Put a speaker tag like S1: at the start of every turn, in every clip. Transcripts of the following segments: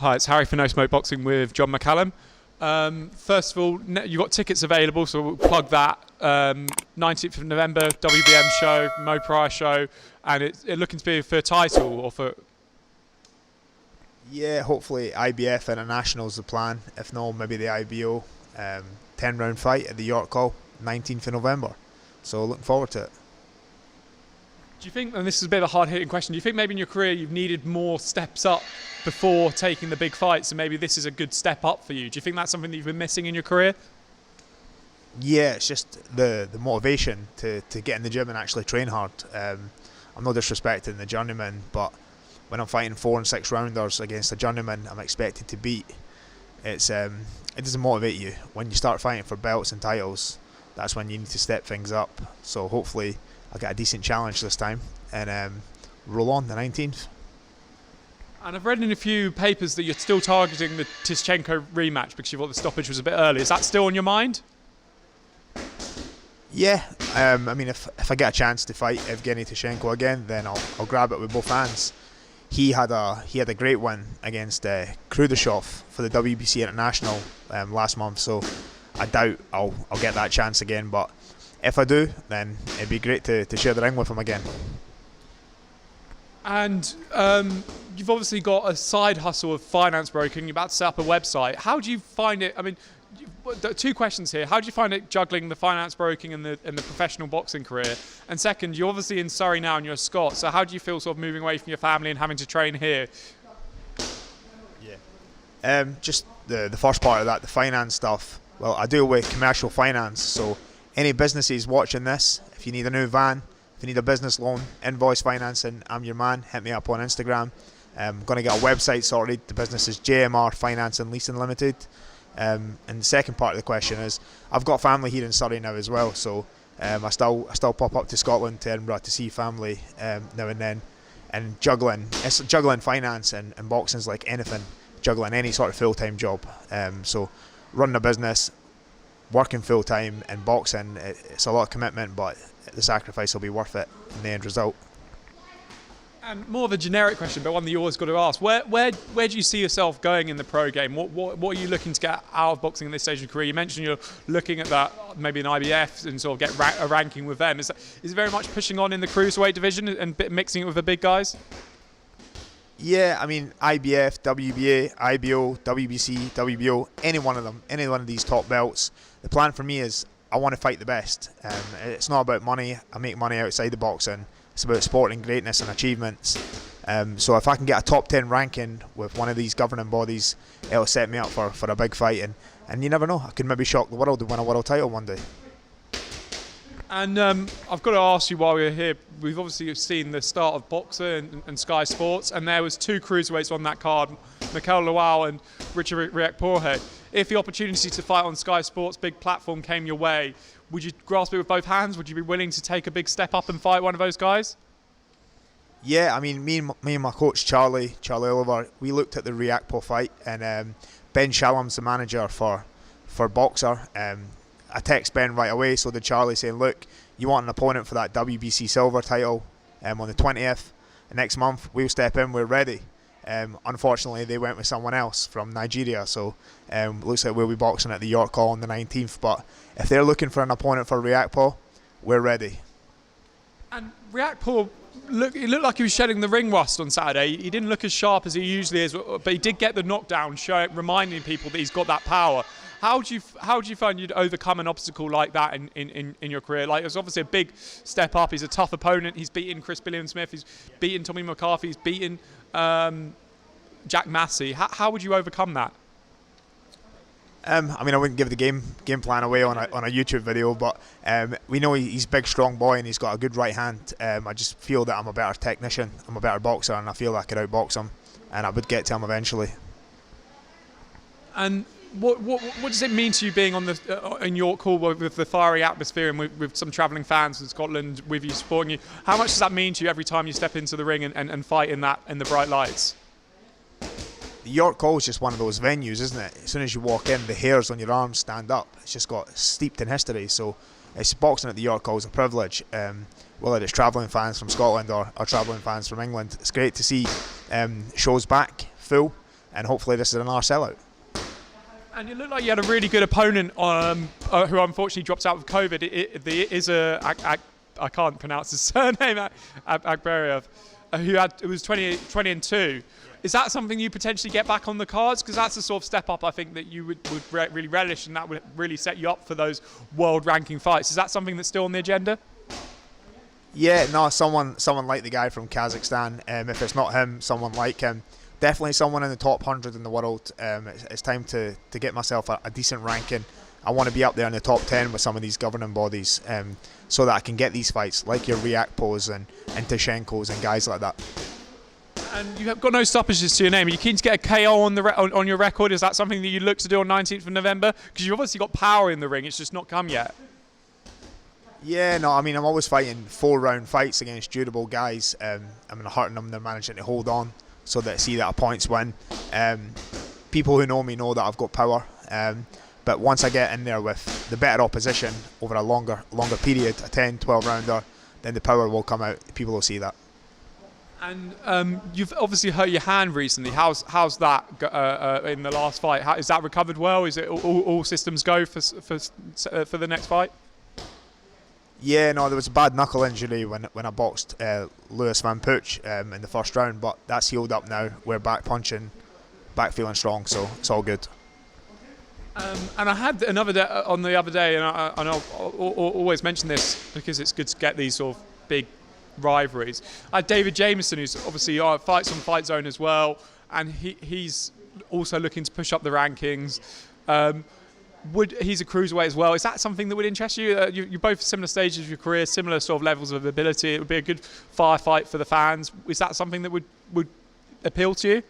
S1: Hi, it's Harry for No Smoke Boxing with John McCallum. First of all, you've got tickets available, so we'll plug that. 19th of November, WBM show, Mo Price show, and it's looking to be for a title or for...
S2: Yeah, hopefully IBF International is the plan. If not, maybe the IBO 10-round fight at the York Hall, 19th of November. So looking forward to it.
S1: Do you think, and this is a bit of a hard-hitting question, do you think maybe in your career you've needed more steps up before taking the big fights, and maybe this is a good step up for you? Do you think that's something that you've been missing in your career?
S2: Yeah, it's just the motivation to get in the gym and actually train hard. I'm not disrespecting the journeyman, but when I'm fighting 4 and 6 rounders against a journeyman I'm expected to beat, it doesn't motivate you. When you start fighting for belts and titles, that's when you need to step things up. So hopefully I'll get a decent challenge this time and roll on the 19th.
S1: And I've read in a few papers that you're still targeting the Tschenko rematch because you thought the stoppage was a bit early. Is that still on your mind?
S2: Yeah, I mean, if I get a chance to fight Evgeny Tschenko again, then I'll grab it with both hands. He had a great win against Krudashov for the WBC International last month, so I doubt I'll get that chance again. But if I do, then it'd be great to share the ring with him again.
S1: And you've obviously got a side hustle of finance broking. You're about to set up a website. How do you find it? I mean, two questions here. How do you find it juggling the finance broking and the professional boxing career? And second, you're obviously in Surrey now and you're a Scot. So how do you feel sort of moving away from your family and having to train here?
S2: Yeah. Just the first part of that, the finance stuff. Well, I deal with commercial finance, so any businesses watching this, if you need a new van, if you need a business loan, invoice financing, I'm your man. Hit me up on Instagram. I'm going to get a website sorted. The business is JMR Finance and Leasing Limited. And the second part of the question is, I've got family here in Surrey now as well, so I still pop up to Scotland, to Edinburgh to see family now and then. And juggling finance and boxing's like anything, juggling any sort of full-time job. So running a business, working full-time and boxing, it's a lot of commitment, but the sacrifice will be worth it in the end result.
S1: And more of a generic question, but one that you always got to ask. Where do you see yourself going in the pro game? What are you looking to get out of boxing in this stage of your career? You mentioned you're looking at that, maybe an IBF, and sort of get a ranking with them. Is it very much pushing on in the cruiserweight division and mixing it with the big guys?
S2: Yeah, I mean, IBF, WBA, IBO, WBC, WBO, any one of these top belts. The plan for me is I want to fight the best. It's not about money. I make money outside the boxing. It's about sporting greatness and achievements. So if I can get a top 10 ranking with one of these governing bodies, it'll set me up for a big fight. And you never know, I could maybe shock the world and win a world title one day.
S1: And I've got to ask you while we're here, we've obviously seen the start of Boxer and Sky Sports, and there was 2 cruiserweights on that card, McCallum and Richard Riek-Pourhead. If the opportunity to fight on Sky Sports' big platform came your way, would you grasp it with both hands? Would you be willing to take a big step up and fight one of those guys?
S2: Yeah, I mean, me and my coach Charlie Oliver, we looked at the Riakpo fight, and Ben Shalom's the manager for Boxer. I text Ben right away, so did Charlie, saying, look, you want an opponent for that WBC silver title on the 20th next month, we'll step in, we're ready. Unfortunately, they went with someone else from Nigeria, so looks like we'll be boxing at the York Hall on the 19th. But if they're looking for an opponent for Riakpo, we're ready.
S1: And Riakpo, it looked like he was shedding the ring rust on Saturday. He didn't look as sharp as he usually is, but he did get the knockdown, reminding people that he's got that power. How do you find you'd overcome an obstacle like that in your career? Like, it's obviously a big step up. He's a tough opponent. He's beaten Chris Billiam-Smith. He's beaten Tommy McCarthy. He's beaten Jack Massey. How would you overcome that?
S2: I mean, I wouldn't give the game plan away on a YouTube video, but we know he's a big, strong boy, and he's got a good right hand. I just feel that I'm a better technician, I'm a better boxer, and I feel I could outbox him, and I would get to him eventually.
S1: And what does it mean to you being on in York Hall with the fiery atmosphere and with some travelling fans from Scotland with you, supporting you? How much does that mean to you every time you step into the ring and fight in the bright lights?
S2: The York Hall is just one of those venues, isn't it? As soon as you walk in, the hairs on your arms stand up. It's just got steeped in history. So it's boxing at the York Hall is a privilege. Whether it's travelling fans from Scotland or travelling fans from England, it's great to see shows back full. and hopefully this is another sellout.
S1: And you look like you had a really good opponent who unfortunately dropped out with COVID. I can't pronounce his surname, Agberiev, who was 20-2. Is that something you potentially get back on the cards? Because that's the sort of step up I think that you would really relish, and that would really set you up for those world ranking fights. Is that something that's still on the agenda?
S2: Yeah, no, someone like the guy from Kazakhstan. If it's not him, someone like him. Definitely someone in the top 100 in the world. It's time to get myself a decent ranking. I want to be up there in the top 10 with some of these governing bodies, so that I can get these fights like your Ryakpos and Tschenkos and guys like that.
S1: And you've got no stoppages to your name. Are you keen to get a KO on your record? Is that something that you look to do on 19th of November? Because you've obviously got power in the ring. It's just not come yet.
S2: Yeah, no, I mean, I'm always fighting 4-round fights against durable guys. I'm hurting them. They're managing to hold on so that I see that a points win. People who know me know that I've got power. But once I get in there with the better opposition over a longer period, a 10, 12 rounder, then the power will come out. People will see that.
S1: And you've obviously hurt your hand recently. How's that in the last fight? Is that recovered well? Is it all systems go for the next fight?
S2: Yeah, no, there was a bad knuckle injury when I boxed Lewis Van Pooch in the first round, but that's healed up now. We're back punching, back feeling strong, so it's all good.
S1: And I had another day on the other day, and I'll always mention this because it's good to get these sort of big rivalries. I had David Jameson, who's obviously fights on Fightzone as well, and he's also looking to push up the rankings. He's a cruiserweight as well. Is that something that would interest you? You're both similar stages of your career, similar sort of levels of ability. It would be a good firefight for the fans. Is that something that would appeal to you?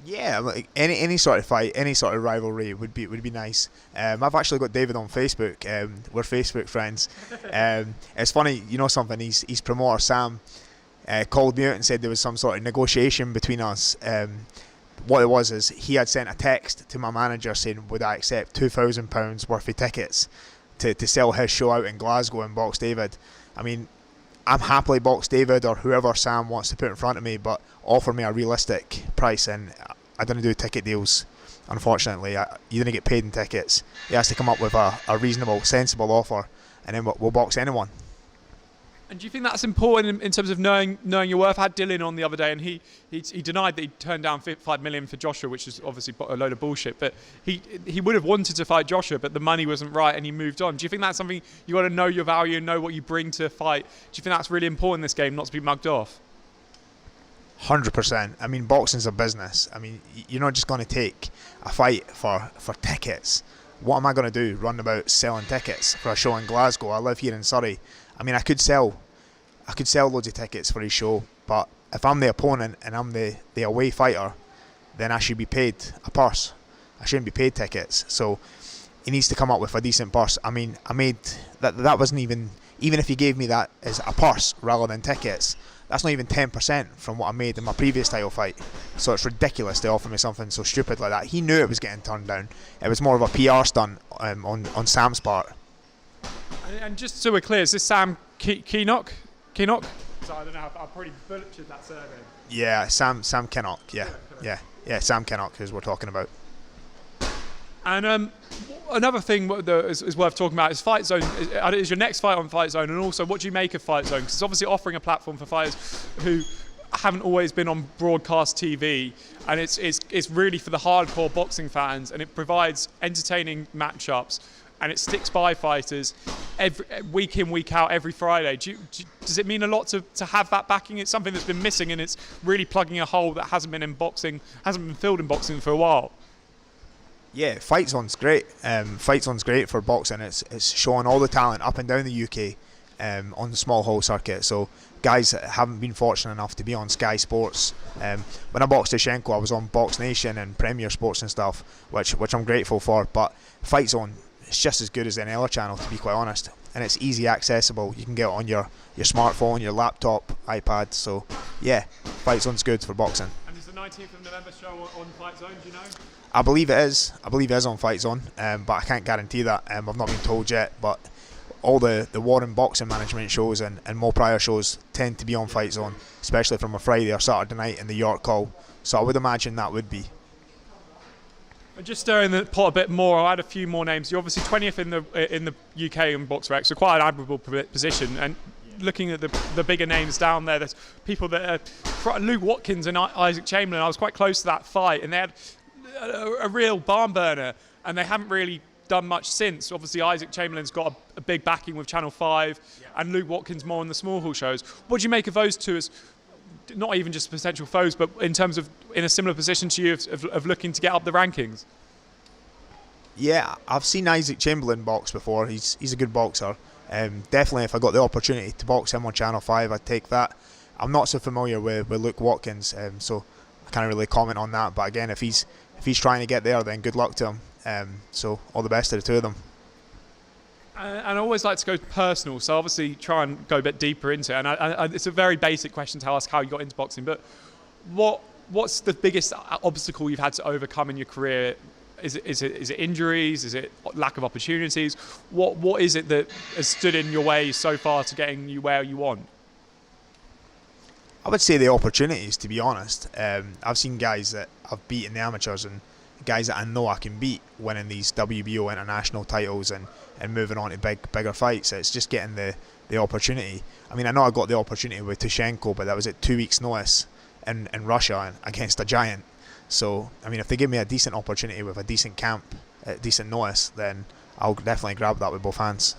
S2: Yeah, like any sort of fight, any sort of rivalry would be nice. I've actually got David on Facebook. We're Facebook friends. It's funny, you know something. His promoter Sam called me out and said there was some sort of negotiation between us. What it was is he had sent a text to my manager saying, would I accept £2,000 worth of tickets to sell his show out in Glasgow and box David. I mean, I'm happily box David or whoever Sam wants to put in front of me, but offer me a realistic price, and I don't do ticket deals, unfortunately. You didn't get paid in tickets. He has to come up with a reasonable, sensible offer, and then we'll box anyone.
S1: And do you think that's important in terms of knowing your worth? I had Dylan on the other day, and he denied that he turned down $5 million for Joshua, which is obviously a load of bullshit. But he would have wanted to fight Joshua, but the money wasn't right, and he moved on. Do you think that's something you got to know your value and know what you bring to a fight? Do you think that's really important in this game, not to be mugged off?
S2: 100%. I mean, boxing's a business. I mean, you're not just going to take a fight for tickets. What am I going to do? Run about selling tickets for a show in Glasgow? I live here in Surrey. I mean, I could sell loads of tickets for his show, but if I'm the opponent and I'm the away fighter, then I should be paid a purse. I shouldn't be paid tickets. So he needs to come up with a decent purse. I mean, I made that wasn't even if he gave me that as a purse rather than tickets, that's not even 10% from what I made in my previous title fight. So it's ridiculous to offer me something so stupid like that. He knew it was getting turned down. It was more of a PR stunt on Sam's part.
S1: And just so we're clear, is this Sam Kennock? Kennock? So I don't know, I've probably butchered that surname. Yeah,
S2: Sam Kennock. Yeah, Sam Kennock is what we're talking about.
S1: And another thing that is worth talking about is Fightzone. Is your next fight on Fightzone, and also what do you make of Fightzone? Because it's obviously offering a platform for fighters who haven't always been on broadcast TV, and it's really for the hardcore boxing fans, and it provides entertaining matchups, and it sticks by fighters every week in, week out, every Friday. Does it mean a lot to have that backing? It's something that's been missing, and it's really plugging a hole that hasn't been filled in boxing for a while.
S2: Yeah, Fightzone great. Fightzone great for boxing. It's showing all the talent up and down the UK on the small hall circuit. So guys that haven't been fortunate enough to be on Sky Sports. When I boxed Tschenko, I was on Box Nation and Premier Sports and stuff, which I'm grateful for. But Fightzone, it's just as good as any other channel, to be quite honest. And it's easy accessible. You can get it on your smartphone, your laptop, iPad. So yeah, Fightzone good for boxing.
S1: And is the 19th of November show on Fightzone? Do you know?
S2: I believe it is. I believe it is on Fightzone, but I can't guarantee that. I've not been told yet. But all the Warren boxing management shows and Mo Pryor shows tend to be on Fightzone, especially from a Friday or Saturday night in the York call. So I would imagine that would be.
S1: Just stirring the pot a bit more, I'll add a few more names. You're obviously 20th in the UK in BoxRec, so quite an admirable position. And looking at the bigger names down there, there's people that are Luke Watkins and Isaac Chamberlain. I was quite close to that fight, and they had a real barn burner, and they haven't really done much since. Obviously, Isaac Chamberlain's got a big backing with Channel 5, and Luke Watkins more on the small hall shows. What do you make of those two as not even just potential foes, but in terms of in a similar position to you of looking to get up the rankings?
S2: Yeah, I've seen Isaac Chamberlain box before. He's a good boxer. Definitely, if I got the opportunity to box him on Channel 5, I'd take that. I'm not so familiar with Luke Watkins, so I can't really comment on that. But again, if he's trying to get there, then good luck to him. So all the best to the two of them.
S1: And I always like to go personal, so obviously try and go a bit deeper into it. And it's a very basic question to ask how you got into boxing, but what's the biggest obstacle you've had to overcome in your career? Is it injuries? Is it lack of opportunities? What is it that has stood in your way so far to getting you where you want?
S2: I would say the opportunities, to be honest. I've seen guys that I've beaten the amateurs and guys that I know I can beat winning these WBO international titles and moving on to bigger fights. It's just getting the opportunity. I mean, I know I got the opportunity with Tschenko, but that was at 2 weeks' notice in Russia against a giant. So, I mean, if they give me a decent opportunity with a decent camp at decent notice, then I'll definitely grab that with both hands.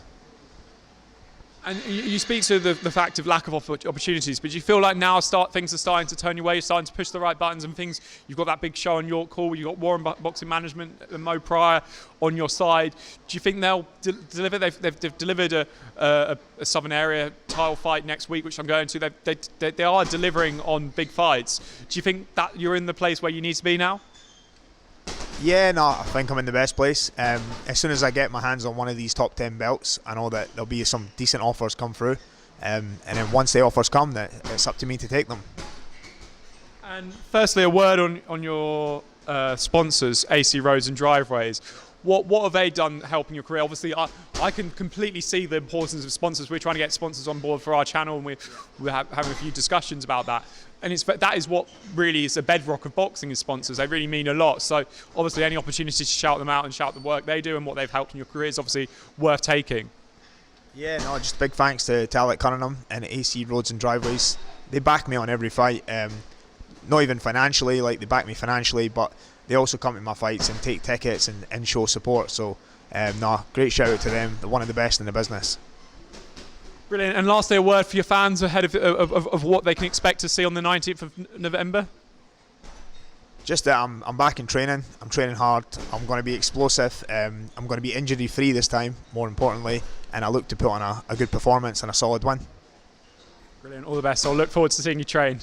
S1: And you speak to the fact of lack of opportunities, but do you feel like now things are starting to turn your way, you're starting to push the right buttons and things? You've got that big show on York Hall, you've got Warren Boxing Management and Mo Pryor on your side. Do you think they'll deliver? They've delivered a Southern Area title fight next week, which I'm going to. They are delivering on big fights. Do you think that you're in the place where you need to be now?
S2: Yeah, no, I think I'm in the best place. As soon as I get my hands on one of these top 10 belts, I know that there'll be some decent offers come through. And then once the offers come, it's up to me to take them.
S1: And firstly, a word on your sponsors, AC Roads and Driveways. What have they done helping your career? Obviously, I can completely see the importance of sponsors. We're trying to get sponsors on board for our channel, and we're having a few discussions about that. And that is what really is the bedrock of boxing, is sponsors. They really mean a lot. So obviously any opportunity to shout them out and shout the work they do and what they've helped in your career is obviously worth taking. Yeah,
S2: no, just big thanks to Alec Cunningham and AC Roads and Driveways. They back me on every fight. Not even financially, like they back me financially, but they also come to my fights and take tickets and show support. So great shout out to them. They're one of the best in the business.
S1: Brilliant. And lastly, a word for your fans ahead of what they can expect to see on the 19th of November.
S2: Just that I'm back in training. I'm training hard. I'm going to be explosive. I'm going to be injury free this time, more importantly, and I look to put on a good performance and a solid win.
S1: Brilliant. All the best. I'll look forward to seeing you train.